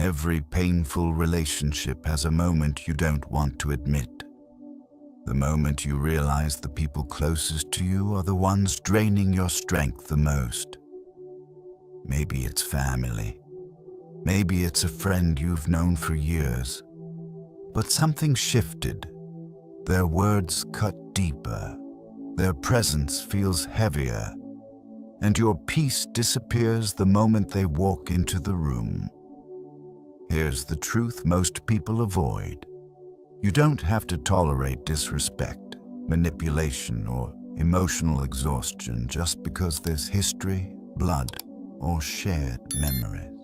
Every painful relationship has a moment you don't want to admit. The moment you realize the people closest to you are the ones draining your strength the most. Maybe it's family. Maybe it's a friend you've known for years. But something shifted. Their words cut deeper. Their presence feels heavier. And your peace disappears the moment they walk into the room. Here's the truth most people avoid. You don't have to tolerate disrespect, manipulation, or emotional exhaustion just because there's history, blood, or shared memories.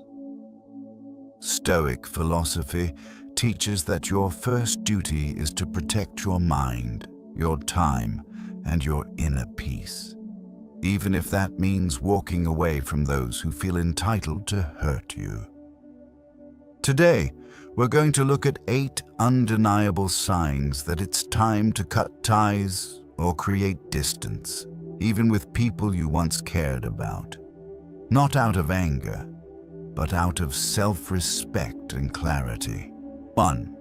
Stoic philosophy teaches that your first duty is to protect your mind, your time, and your inner peace, even if that means walking away from those who feel entitled to hurt you. Today, we're going to look at 8 undeniable signs that it's time to cut ties or create distance, even with people you once cared about. Not out of anger, but out of self-respect and clarity. 1.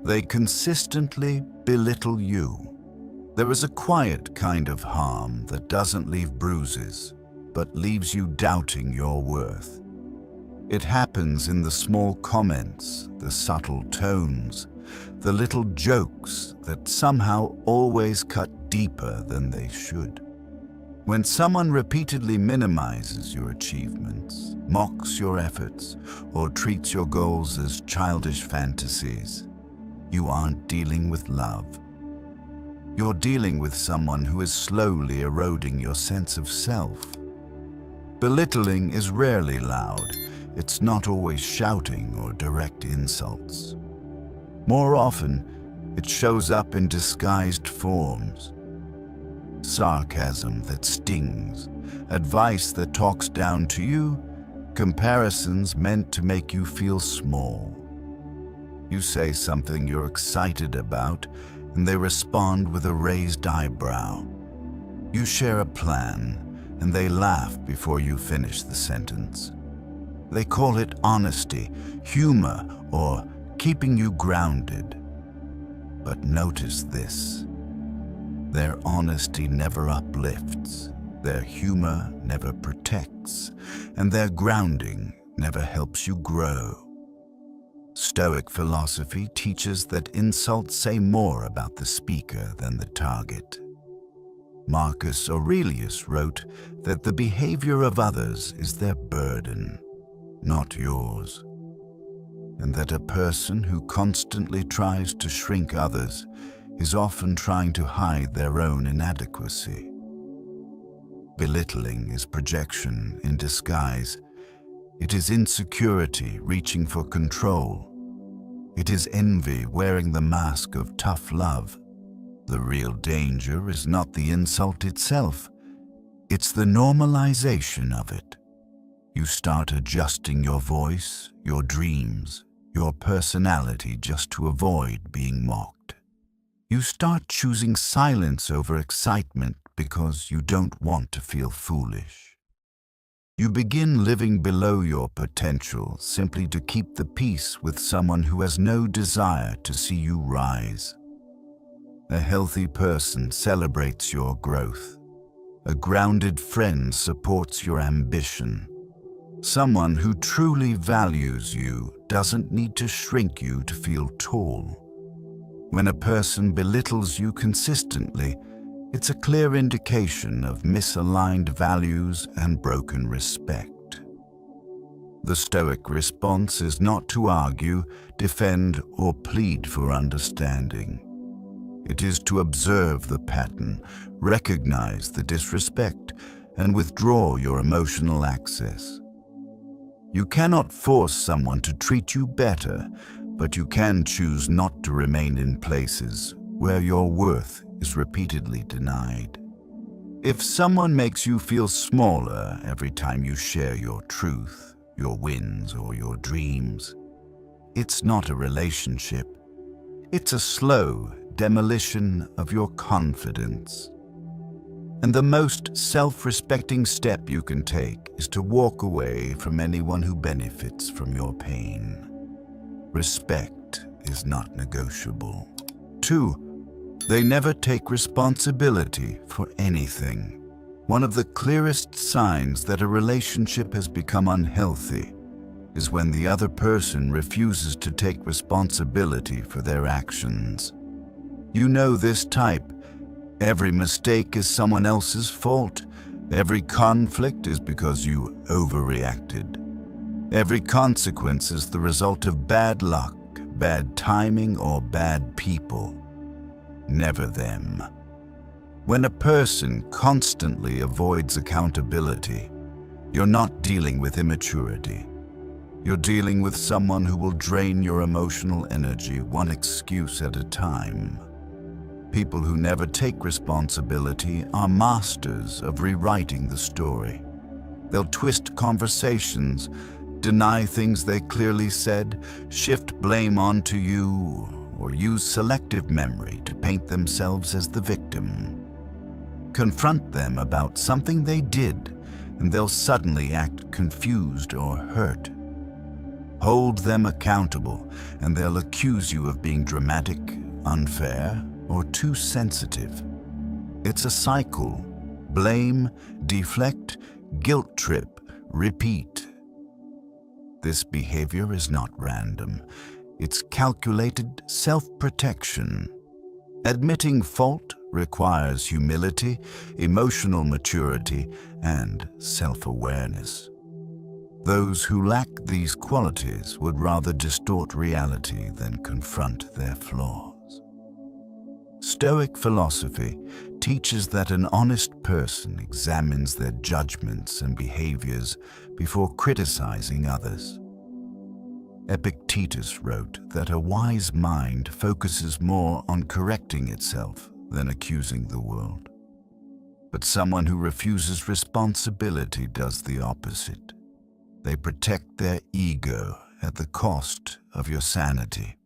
They consistently belittle you. There is a quiet kind of harm that doesn't leave bruises, but leaves you doubting your worth. It happens in the small comments, the subtle tones, the little jokes that somehow always cut deeper than they should. When someone repeatedly minimizes your achievements, mocks your efforts, or treats your goals as childish fantasies, you aren't dealing with love. You're dealing with someone who is slowly eroding your sense of self. Belittling is rarely loud. It's not always shouting or direct insults. More often, it shows up in disguised forms. Sarcasm that stings, advice that talks down to you, comparisons meant to make you feel small. You say something you're excited about, and they respond with a raised eyebrow. You share a plan, and they laugh before you finish the sentence. They call it honesty, humor, or keeping you grounded. But notice this. Their honesty never uplifts, their humor never protects, and their grounding never helps you grow. Stoic philosophy teaches that insults say more about the speaker than the target. Marcus Aurelius wrote that the behavior of others is their burden, not yours, and that a person who constantly tries to shrink others is often trying to hide their own inadequacy. Belittling is projection in disguise. It is insecurity reaching for control. It is envy wearing the mask of tough love. The real danger is not the insult itself. It's the normalization of it. You start adjusting your voice, your dreams, your personality just to avoid being mocked. You start choosing silence over excitement because you don't want to feel foolish. You begin living below your potential simply to keep the peace with someone who has no desire to see you rise. A healthy person celebrates your growth. A grounded friend supports your ambition. Someone who truly values you doesn't need to shrink you to feel tall. When a person belittles you consistently, it's a clear indication of misaligned values and broken respect. The Stoic response is not to argue, defend, or plead for understanding. It is to observe the pattern, recognize the disrespect, and withdraw your emotional access. You cannot force someone to treat you better, but you can choose not to remain in places where your worth is repeatedly denied. If someone makes you feel smaller every time you share your truth, your wins, or your dreams, it's not a relationship. It's a slow demolition of your confidence. And the most self-respecting step you can take is to walk away from anyone who benefits from your pain. Respect is not negotiable. 2. They never take responsibility for anything. One of the clearest signs that a relationship has become unhealthy is when the other person refuses to take responsibility for their actions. You know this type. Every mistake is someone else's fault. Every conflict is because you overreacted. Every consequence is the result of bad luck, bad timing, or bad people. Never them. When a person constantly avoids accountability, you're not dealing with immaturity. You're dealing with someone who will drain your emotional energy one excuse at a time. People who never take responsibility are masters of rewriting the story. They'll twist conversations, deny things they clearly said, shift blame onto you, or use selective memory to paint themselves as the victim. Confront them about something they did, and they'll suddenly act confused or hurt. Hold them accountable, and they'll accuse you of being dramatic, unfair, or too sensitive. It's a cycle. Blame, deflect, guilt trip, repeat. This behavior is not random. It's calculated self-protection. Admitting fault requires humility, emotional maturity, and self-awareness. Those who lack these qualities would rather distort reality than confront their flaws. Stoic philosophy teaches that an honest person examines their judgments and behaviors before criticizing others. Epictetus wrote that a wise mind focuses more on correcting itself than accusing the world. But someone who refuses responsibility does the opposite. They protect their ego at the cost of your sanity.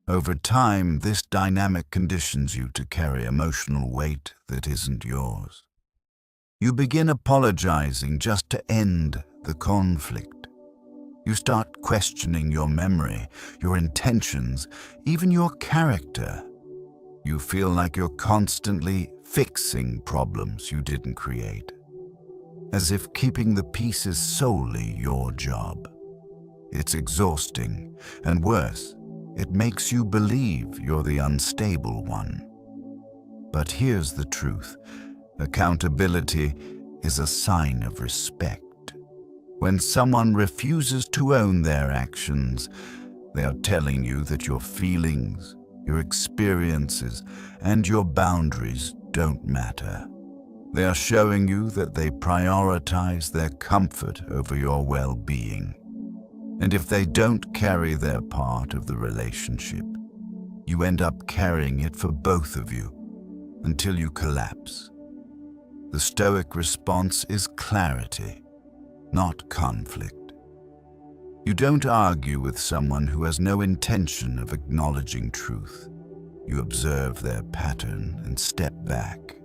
Over time, this dynamic conditions you to carry emotional weight that isn't yours. You begin apologizing just to end the conflict. You start questioning your memory, your intentions, even your character. You feel like you're constantly fixing problems you didn't create, as if keeping the peace is solely your job. It's exhausting, and worse, it makes you believe you're the unstable one. But here's the truth. Accountability is a sign of respect. When someone refuses to own their actions, they are telling you that your feelings, your experiences, and your boundaries don't matter. They are showing you that they prioritize their comfort over your well-being. And if they don't carry their part of the relationship, you end up carrying it for both of you until you collapse. The Stoic response is clarity, not conflict. You don't argue with someone who has no intention of acknowledging truth. You observe their pattern and step back.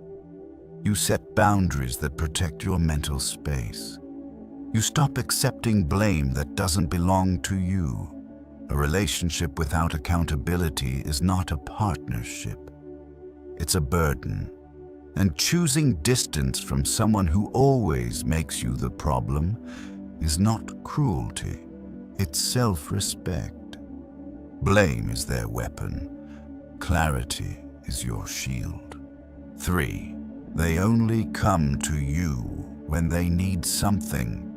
You set boundaries that protect your mental space. You stop accepting blame that doesn't belong to you. A relationship without accountability is not a partnership. It's a burden. And choosing distance from someone who always makes you the problem is not cruelty. It's self-respect. Blame is their weapon. Clarity is your shield. 3. They only come to you when they need something.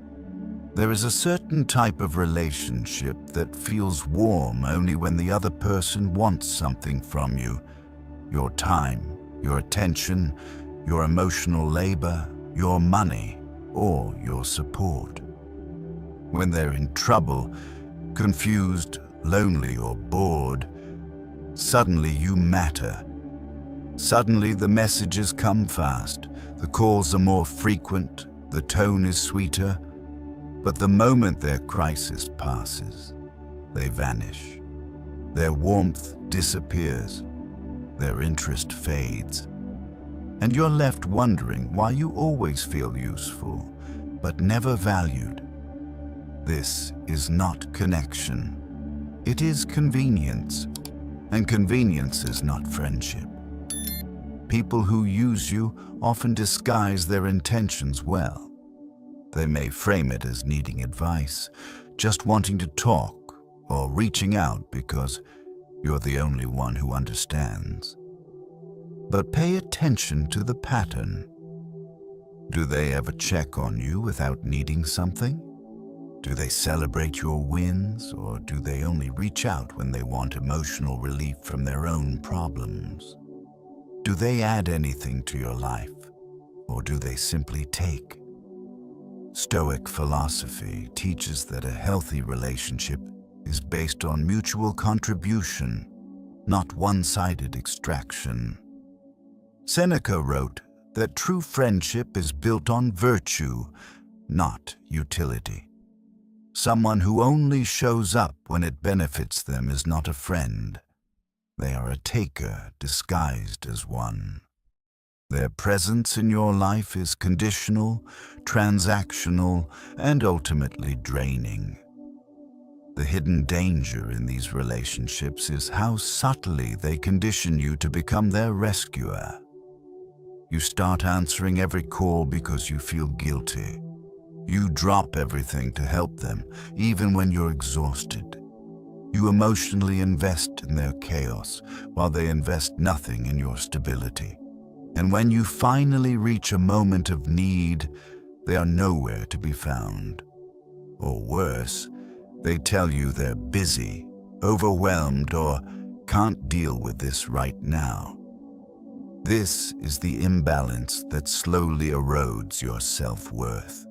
There is a certain type of relationship that feels warm only when the other person wants something from you. Your time, your attention, your emotional labor, your money, or your support. When they're in trouble, confused, lonely, or bored, suddenly you matter. Suddenly the messages come fast, the calls are more frequent, the tone is sweeter, but the moment their crisis passes, they vanish. Their warmth disappears, their interest fades, and you're left wondering why you always feel useful, but never valued. This is not connection. It is convenience, and convenience is not friendship. People who use you often disguise their intentions well. They may frame it as needing advice, just wanting to talk, or reaching out because you're the only one who understands. But pay attention to the pattern. Do they ever check on you without needing something? Do they celebrate your wins, or do they only reach out when they want emotional relief from their own problems? Do they add anything to your life, or do they simply take? Stoic philosophy teaches that a healthy relationship is based on mutual contribution, not one-sided extraction. Seneca wrote that true friendship is built on virtue, not utility. Someone who only shows up when it benefits them is not a friend. They are a taker disguised as one. Their presence in your life is conditional, transactional, and ultimately draining. The hidden danger in these relationships is how subtly they condition you to become their rescuer. You start answering every call because you feel guilty. You drop everything to help them, even when you're exhausted. You emotionally invest in their chaos, while they invest nothing in your stability. And when you finally reach a moment of need, they are nowhere to be found. Or worse, they tell you they're busy, overwhelmed, or can't deal with this right now. This is the imbalance that slowly erodes your self-worth.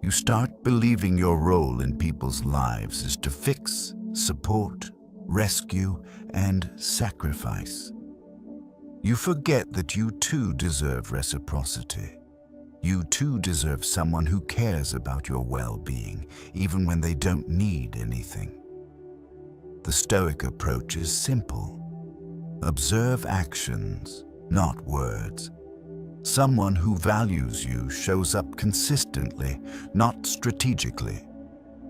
You start believing your role in people's lives is to fix, support, rescue, and sacrifice. You forget that you too deserve reciprocity. You too deserve someone who cares about your well-being, even when they don't need anything. The Stoic approach is simple. Observe actions, not words. Someone who values you shows up consistently, not strategically.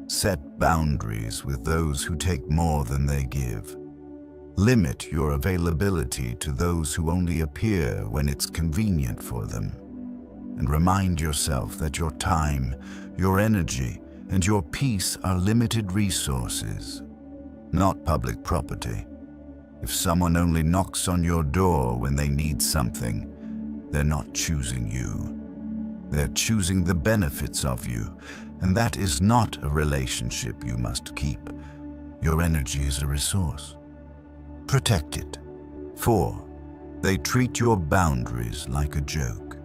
Set boundaries with those who take more than they give. Limit your availability to those who only appear when it's convenient for them. And remind yourself that your time, your energy, and your peace are limited resources, not public property. If someone only knocks on your door when they need something, they're not choosing you. They're choosing the benefits of you, and that is not a relationship you must keep. Your energy is a resource. Protect it. 4. They treat your boundaries like a joke.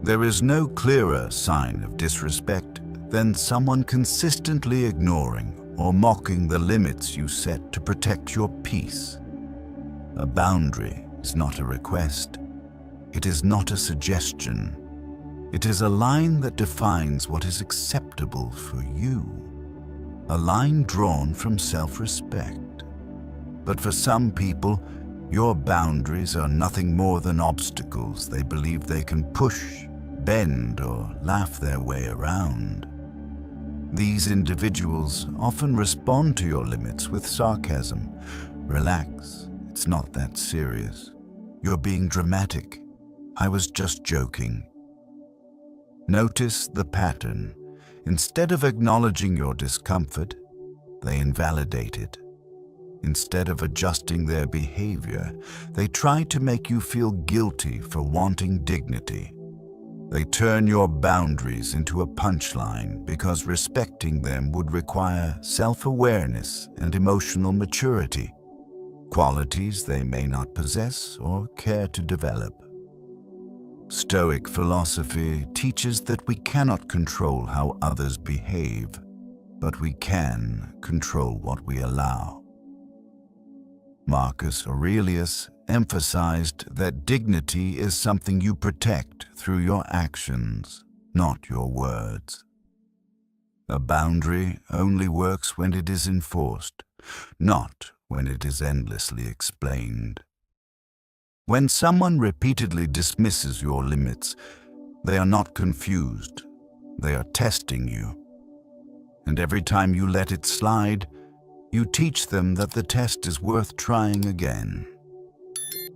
There is no clearer sign of disrespect than someone consistently ignoring or mocking the limits you set to protect your peace. A boundary is not a request. It is not a suggestion. It is a line that defines what is acceptable for you. A line drawn from self-respect. But for some people, your boundaries are nothing more than obstacles they believe they can push, bend, or laugh their way around. These individuals often respond to your limits with sarcasm. Relax, it's not that serious. You're being dramatic. I was just joking. Notice the pattern. Instead of acknowledging your discomfort, they invalidate it. Instead of adjusting their behavior, they try to make you feel guilty for wanting dignity. They turn your boundaries into a punchline because respecting them would require self-awareness and emotional maturity, qualities they may not possess or care to develop. Stoic philosophy teaches that we cannot control how others behave, but we can control what we allow. Marcus Aurelius emphasized that dignity is something you protect through your actions, not your words. A boundary only works when it is enforced, not when it is endlessly explained. When someone repeatedly dismisses your limits, they are not confused, they are testing you. And every time you let it slide, you teach them that the test is worth trying again.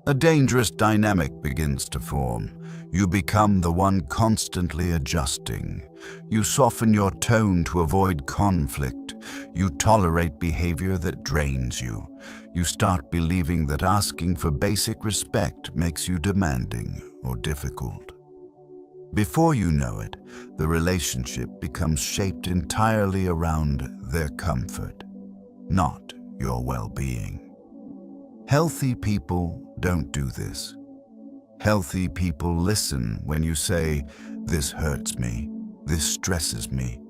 A dangerous dynamic begins to form. You become the one constantly adjusting. You soften your tone to avoid conflict. You tolerate behavior that drains you. You start believing that asking for basic respect makes you demanding or difficult. Before you know it, the relationship becomes shaped entirely around their comfort, not your well-being. Healthy people don't do this. Healthy people listen when you say, "This hurts me," "This stresses me,"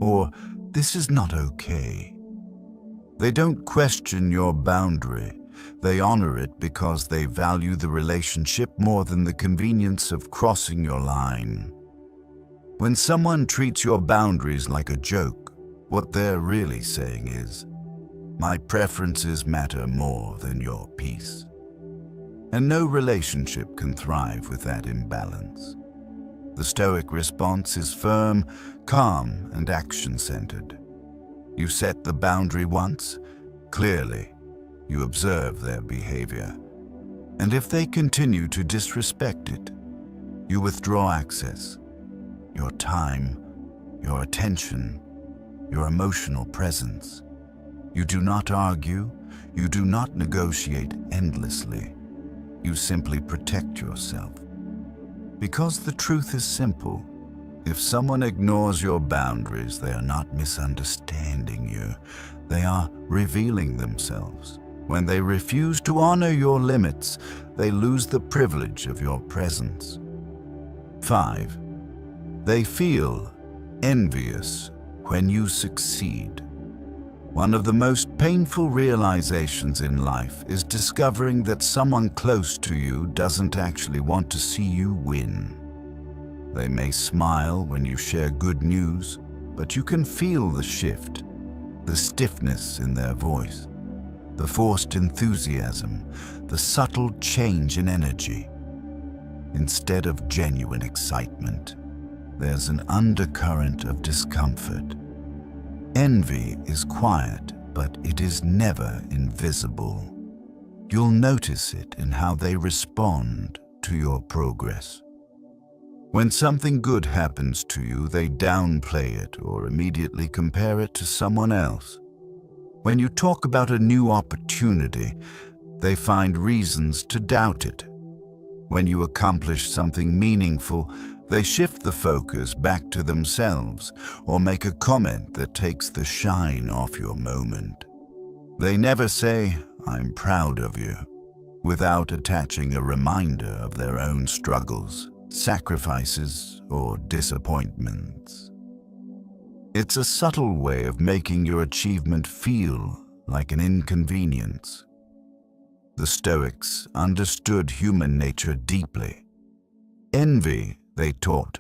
or "This is not okay." They don't question your boundary. They honor it because they value the relationship more than the convenience of crossing your line. When someone treats your boundaries like a joke, what they're really saying is, "My preferences matter more than your peace." And no relationship can thrive with that imbalance. The Stoic response is firm, calm, and action-centered. You set the boundary once, clearly. You observe their behavior. And if they continue to disrespect it, you withdraw access, your time, your attention, your emotional presence. You do not argue, you do not negotiate endlessly. You simply protect yourself. Because the truth is simple. If someone ignores your boundaries, they are not misunderstanding you. They are revealing themselves. When they refuse to honor your limits, they lose the privilege of your presence. 5. They feel envious when you succeed. One of the most painful realizations in life is discovering that someone close to you doesn't actually want to see you win. They may smile when you share good news, but you can feel the shift, the stiffness in their voice, the forced enthusiasm, the subtle change in energy. Instead of genuine excitement, there's an undercurrent of discomfort. Envy is quiet, but it is never invisible. You'll notice it in how they respond to your progress. When something good happens to you, they downplay it or immediately compare it to someone else. When you talk about a new opportunity, they find reasons to doubt it. When you accomplish something meaningful, they shift the focus back to themselves or make a comment that takes the shine off your moment. They never say, "I'm proud of you," without attaching a reminder of their own struggles, sacrifices, or disappointments. It's a subtle way of making your achievement feel like an inconvenience. The Stoics understood human nature deeply. Envy, they taught,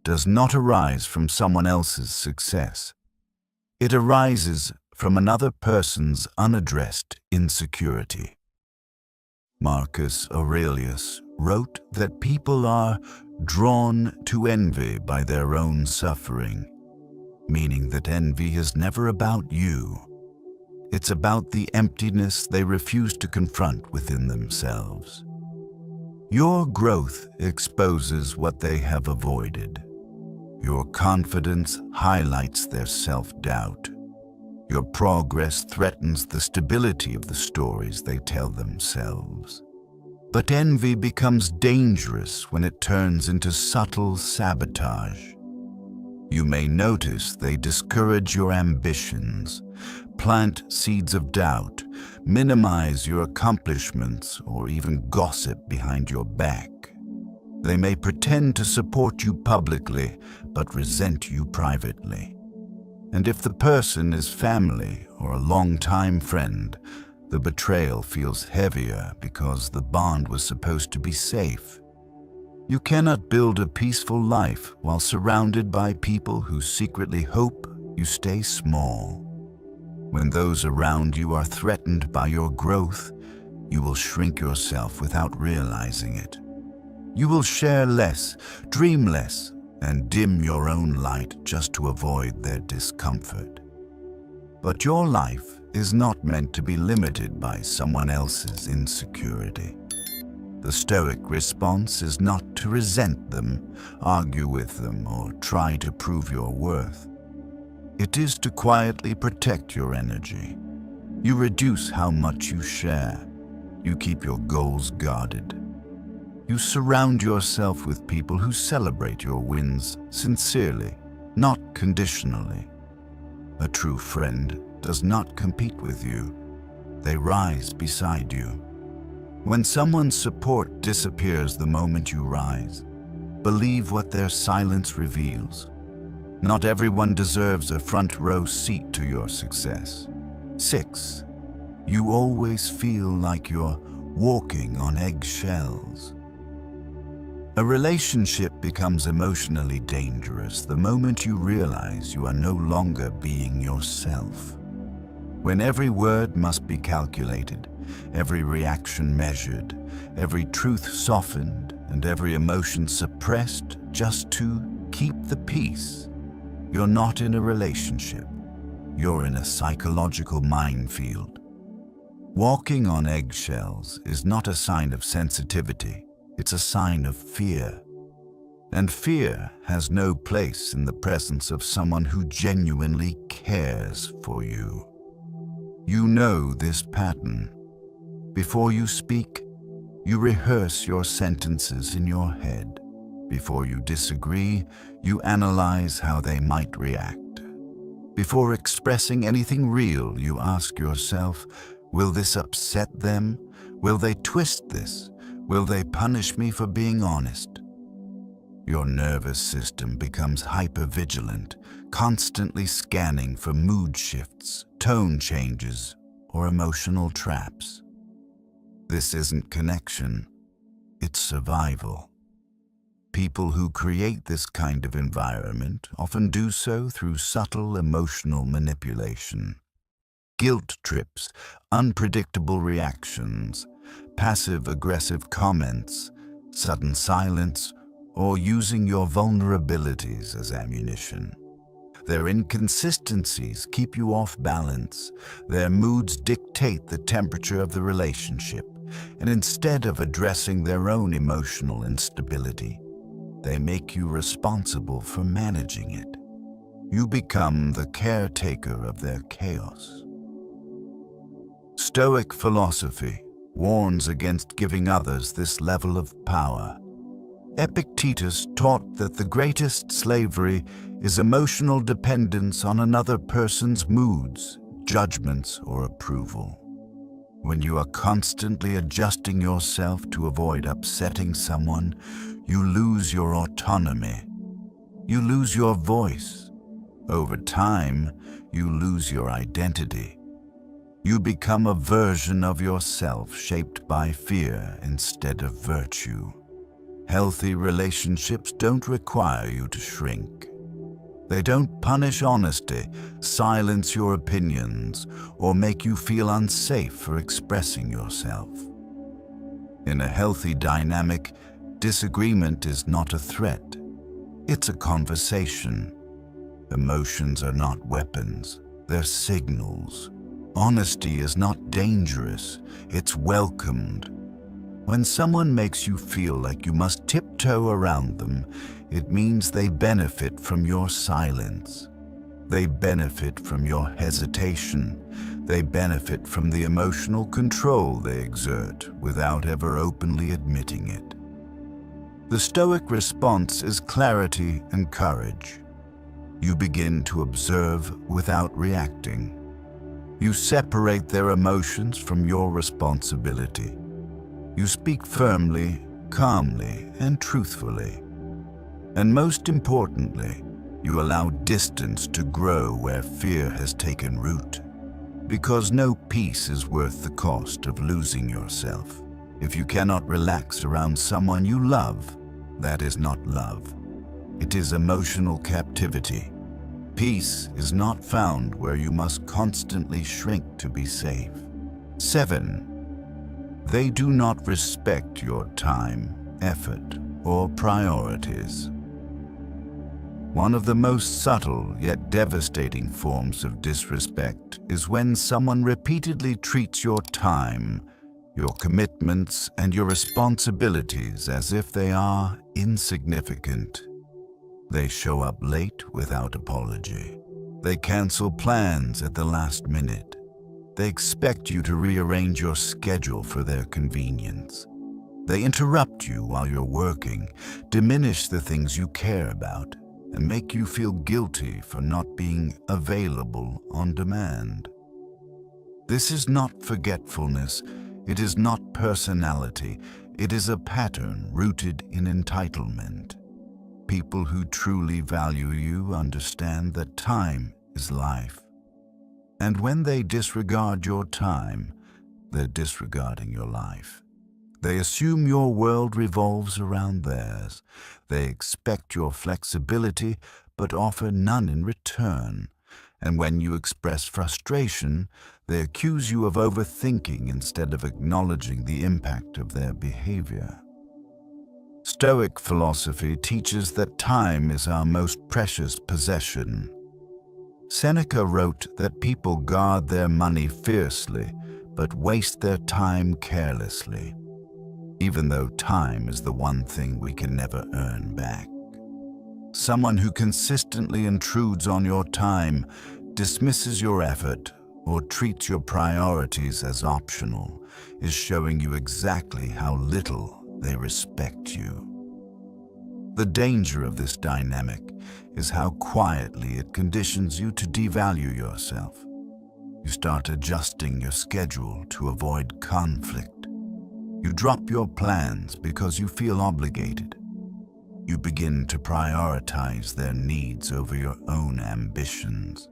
does not arise from someone else's success. It arises from another person's unaddressed insecurity. Marcus Aurelius wrote that people are drawn to envy by their own suffering, meaning that envy is never about you. It's about the emptiness they refuse to confront within themselves. Your growth exposes what they have avoided. Your confidence highlights their self-doubt. Your progress threatens the stability of the stories they tell themselves. But envy becomes dangerous when it turns into subtle sabotage. You may notice they discourage your ambitions, plant seeds of doubt, minimize your accomplishments, or even gossip behind your back. They may pretend to support you publicly, but resent you privately. And if the person is family or a long-time friend, the betrayal feels heavier because the bond was supposed to be safe. You cannot build a peaceful life while surrounded by people who secretly hope you stay small. When those around you are threatened by your growth, you will shrink yourself without realizing it. You will share less, dream less, and dim your own light just to avoid their discomfort. But your life is not meant to be limited by someone else's insecurity. The Stoic response is not to resent them, argue with them, or try to prove your worth. It is to quietly protect your energy. You reduce how much you share. You keep your goals guarded. You surround yourself with people who celebrate your wins sincerely, not conditionally. A true friend does not compete with you. They rise beside you. When someone's support disappears the moment you rise, believe what their silence reveals. Not everyone deserves a front row seat to your success. 6. You always feel like you're walking on eggshells. A relationship becomes emotionally dangerous the moment you realize you are no longer being yourself. When every word must be calculated, every reaction measured, every truth softened, and every emotion suppressed just to keep the peace, you're not in a relationship. You're in a psychological minefield. Walking on eggshells is not a sign of sensitivity. It's a sign of fear. And fear has no place in the presence of someone who genuinely cares for you. You know this pattern. Before you speak, you rehearse your sentences in your head. Before you disagree, you analyze how they might react. Before expressing anything real, you ask yourself, will this upset them? Will they twist this? Will they punish me for being honest? Your nervous system becomes hypervigilant, constantly scanning for mood shifts, tone changes, or emotional traps. This isn't connection, it's survival. People who create this kind of environment often do so through subtle emotional manipulation. Guilt trips, unpredictable reactions, passive-aggressive comments, sudden silence, or using your vulnerabilities as ammunition. Their inconsistencies keep you off balance. Their moods dictate the temperature of the relationship, and instead of addressing their own emotional instability, they make you responsible for managing it. You become the caretaker of their chaos. Stoic philosophy warns against giving others this level of power. Epictetus taught that the greatest slavery is emotional dependence on another person's moods, judgments, or approval. When you are constantly adjusting yourself to avoid upsetting someone, you lose your autonomy. You lose your voice. Over time, you lose your identity. You become a version of yourself shaped by fear instead of virtue. Healthy relationships don't require you to shrink. They don't punish honesty, silence your opinions, or make you feel unsafe for expressing yourself. In a healthy dynamic, disagreement is not a threat. It's a conversation. Emotions are not weapons, they're signals. Honesty is not dangerous, it's welcomed. When someone makes you feel like you must tiptoe around them, it means they benefit from your silence. They benefit from your hesitation. They benefit from the emotional control they exert without ever openly admitting it. The Stoic response is clarity and courage. You begin to observe without reacting. You separate their emotions from your responsibility. You speak firmly, calmly, and truthfully. And most importantly, you allow distance to grow where fear has taken root. Because no peace is worth the cost of losing yourself. If you cannot relax around someone you love, that is not love. It is emotional captivity. Peace is not found where you must constantly shrink to be safe. 7. They do not respect your time, effort, or priorities. One of the most subtle yet devastating forms of disrespect is when someone repeatedly treats your time, your commitments, and your responsibilities as if they are insignificant. They show up late without apology. They cancel plans at the last minute. They expect you to rearrange your schedule for their convenience. They interrupt you while you're working, diminish the things you care about, and make you feel guilty for not being available on demand. This is not forgetfulness. It is not personality. It is a pattern rooted in entitlement. People who truly value you understand that time is life. And when they disregard your time, they're disregarding your life. They assume your world revolves around theirs. They expect your flexibility, but offer none in return. And when you express frustration, they accuse you of overthinking instead of acknowledging the impact of their behavior. Stoic philosophy teaches that time is our most precious possession. Seneca wrote that people guard their money fiercely, but waste their time carelessly, even though time is the one thing we can never earn back. Someone who consistently intrudes on your time, dismisses your effort, or treats your priorities as optional is showing you exactly how little they respect you. The danger of this dynamic is how quietly it conditions you to devalue yourself. You start adjusting your schedule to avoid conflict. You drop your plans because you feel obligated. You begin to prioritize their needs over your own ambitions.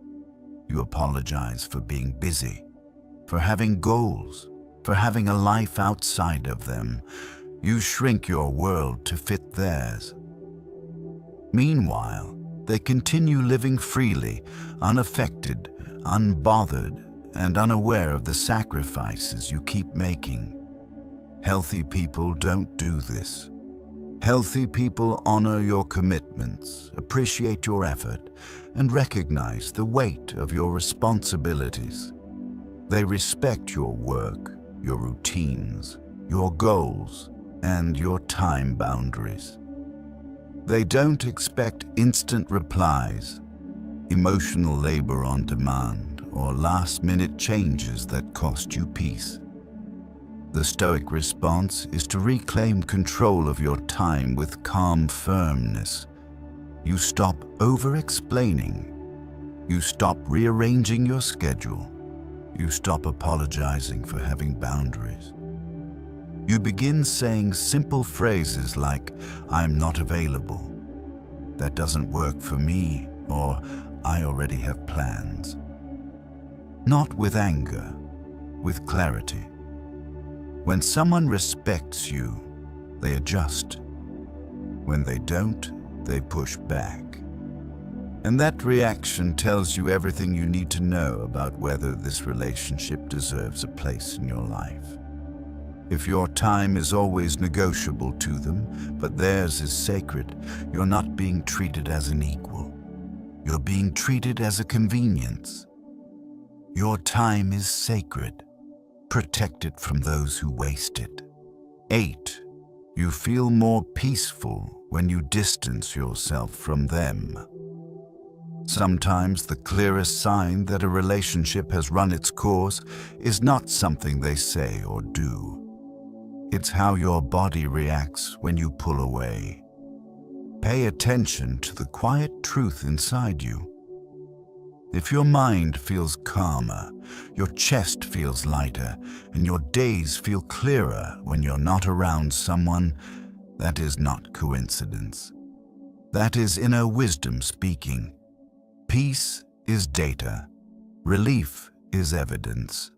You apologize for being busy, for having goals, for having a life outside of them. You shrink your world to fit theirs. Meanwhile, they continue living freely, unaffected, unbothered, and unaware of the sacrifices you keep making. Healthy people don't do this. Healthy people honor your commitments, appreciate your effort, and recognize the weight of your responsibilities. They respect your work, your routines, your goals, and your time boundaries. They don't expect instant replies, emotional labor on demand, or last-minute changes that cost you peace. The Stoic response is to reclaim control of your time with calm firmness. You stop over-explaining. You stop rearranging your schedule. You stop apologizing for having boundaries. You begin saying simple phrases like, "I'm not available," "That doesn't work for me," or "I already have plans." Not with anger, with clarity. When someone respects you, they adjust. When they don't, they push back. And that reaction tells you everything you need to know about whether this relationship deserves a place in your life. If your time is always negotiable to them, but theirs is sacred, you're not being treated as an equal. You're being treated as a convenience. Your time is sacred. Protect it from those who waste it. 8. You feel more peaceful when you distance yourself from them. Sometimes the clearest sign that a relationship has run its course is not something they say or do. It's how your body reacts when you pull away. Pay attention to the quiet truth inside you. If your mind feels calmer, your chest feels lighter, and your days feel clearer when you're not around someone, that is not coincidence. That is inner wisdom speaking. Peace is data. Relief is evidence.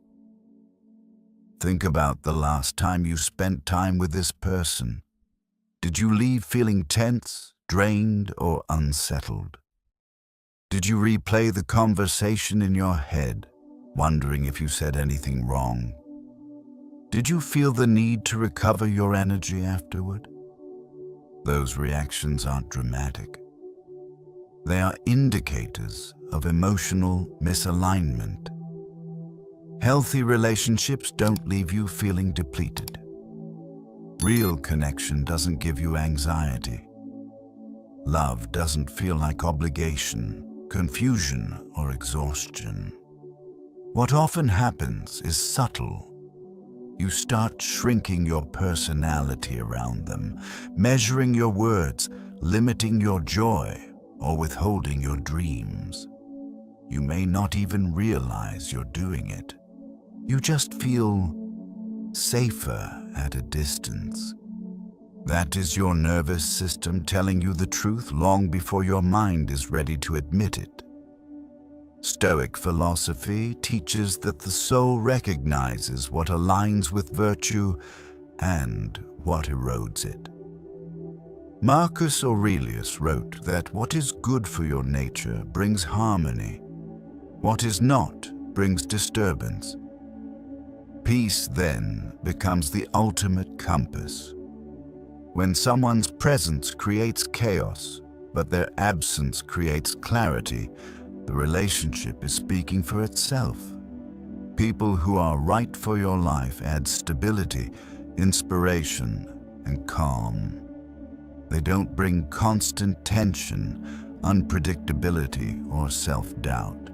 Think about the last time you spent time with this person. Did you leave feeling tense, drained, or unsettled? Did you replay the conversation in your head, wondering if you said anything wrong? Did you feel the need to recover your energy afterward? Those reactions aren't dramatic. They are indicators of emotional misalignment. Healthy relationships don't leave you feeling depleted. Real connection doesn't give you anxiety. Love doesn't feel like obligation, confusion, or exhaustion. What often happens is subtle. You start shrinking your personality around them, measuring your words, limiting your joy, or withholding your dreams. You may not even realize you're doing it. You just feel safer at a distance. That is your nervous system telling you the truth long before your mind is ready to admit it. Stoic philosophy teaches that the soul recognizes what aligns with virtue and what erodes it. Marcus Aurelius wrote that what is good for your nature brings harmony. What is not brings disturbance. Peace, then, becomes the ultimate compass. When someone's presence creates chaos, but their absence creates clarity, the relationship is speaking for itself. People who are right for your life add stability, inspiration, and calm. They don't bring constant tension, unpredictability, or self-doubt.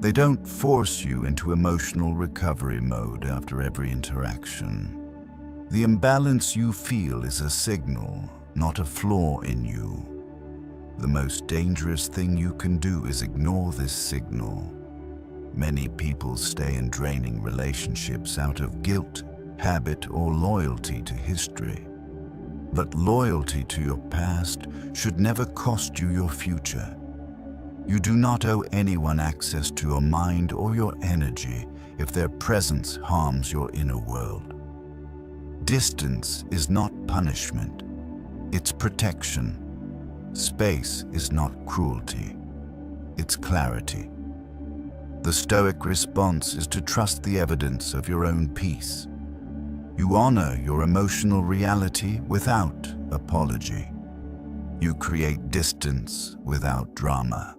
They don't force you into emotional recovery mode after every interaction. The imbalance you feel is a signal, not a flaw in you. The most dangerous thing you can do is ignore this signal. Many people stay in draining relationships out of guilt, habit, or loyalty to history. But loyalty to your past should never cost you your future. You do not owe anyone access to your mind or your energy if their presence harms your inner world. Distance is not punishment, it's protection. Space is not cruelty, it's clarity. The Stoic response is to trust the evidence of your own peace. You honor your emotional reality without apology. You create distance without drama.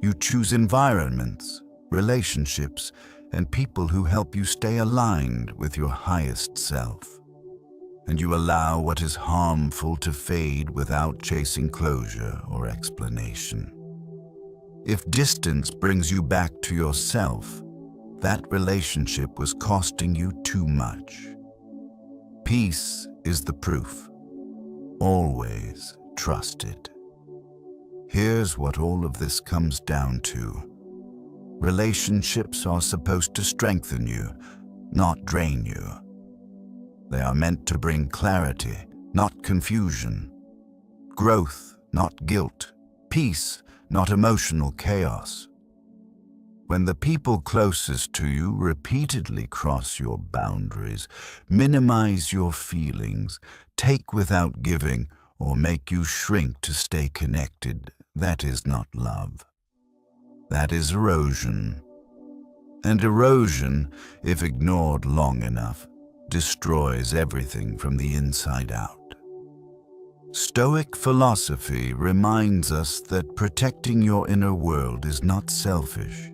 You choose environments, relationships, and people who help you stay aligned with your highest self. And you allow what is harmful to fade without chasing closure or explanation. If distance brings you back to yourself, that relationship was costing you too much. Peace is the proof. Always trust it. Here's what all of this comes down to. Relationships are supposed to strengthen you, not drain you. They are meant to bring clarity, not confusion. Growth, not guilt. Peace, not emotional chaos. When the people closest to you repeatedly cross your boundaries, minimize your feelings, take without giving, or make you shrink to stay connected, that is not love. That is erosion. And erosion, if ignored long enough, destroys everything from the inside out. Stoic philosophy reminds us that protecting your inner world is not selfish.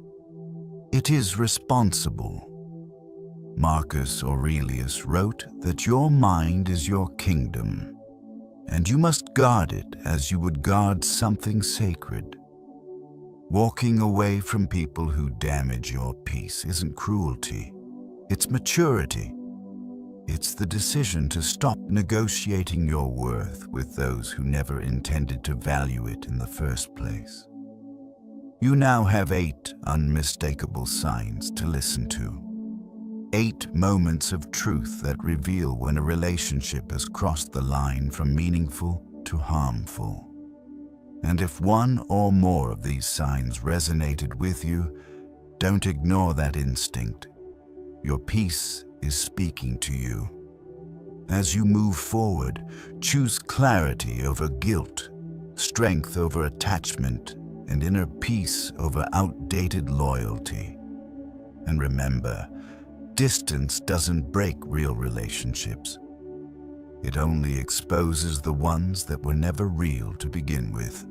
It is responsible. Marcus Aurelius wrote that your mind is your kingdom, and you must guard it as you would guard something sacred. Walking away from people who damage your peace isn't cruelty, it's maturity. It's the decision to stop negotiating your worth with those who never intended to value it in the first place. You now have 8 unmistakable signs to listen to. 8 moments of truth that reveal when a relationship has crossed the line from meaningful to harmful. And if one or more of these signs resonated with you, don't ignore that instinct. Your peace is speaking to you. As you move forward, choose clarity over guilt, strength over attachment, and inner peace over outdated loyalty. And remember, distance doesn't break real relationships. It only exposes the ones that were never real to begin with.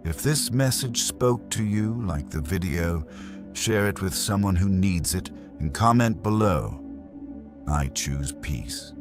If this message spoke to you, like the video, share it with someone who needs it, and comment below. I choose peace.